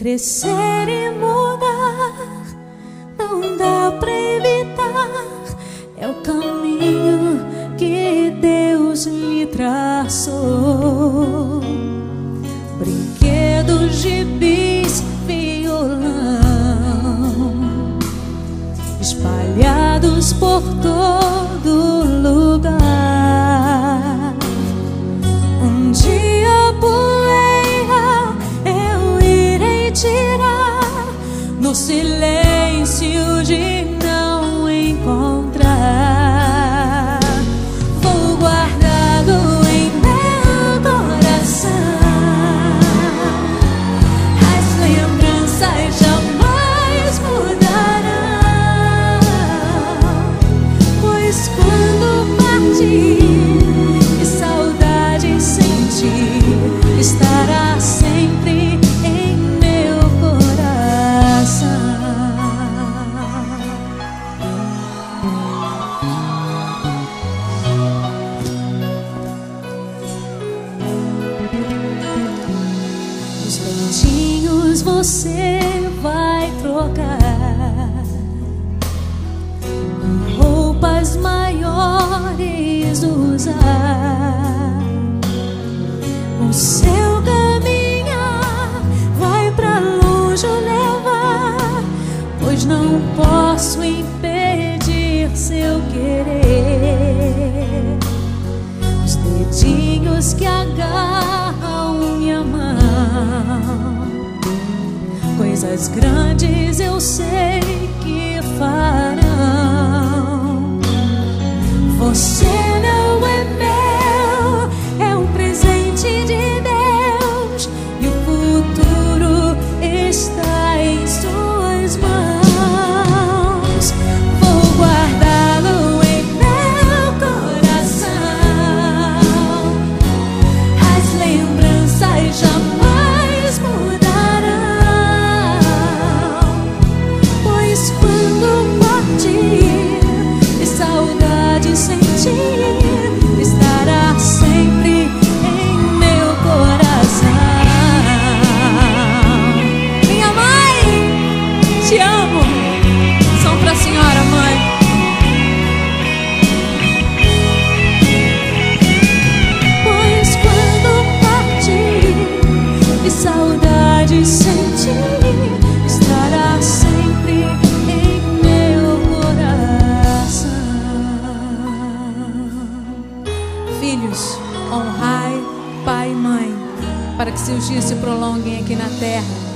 crescer e mudar, não dá pra evitar. É o caminho que Deus lhe traçou. Brinquedos, gibis, violão espalhados por todo lugar. Um dia a poeira eu irei tirar no silêncio de não encontrar. Vou guardá-lo em meu coração. As lembranças jamais mudarão, pois quando partir e saudade sentir, estará sempre em meu coração. Os leitinhos você vai trocar, roupas maiores usar. O seu caminhar vai pra longe levar, pois não posso impedir seu querer. Os dedinhos que agarram minha mão, coisas grandes eu sei que farão. Você não é meu, é um presente de Deus, e o futuro está em suas mãos. Vou guardá-lo em meu coração. As lembranças jamais mudarão, pois quando partir e saudade sentir, estará sempre em meu coração. Minha mãe, te amo. São pra senhora, mãe. Pois quando partir e saudade sentir, estará sempre em meu coração. Filhos, honrai pai e mãe, para que seus dias se prolonguem aqui na terra.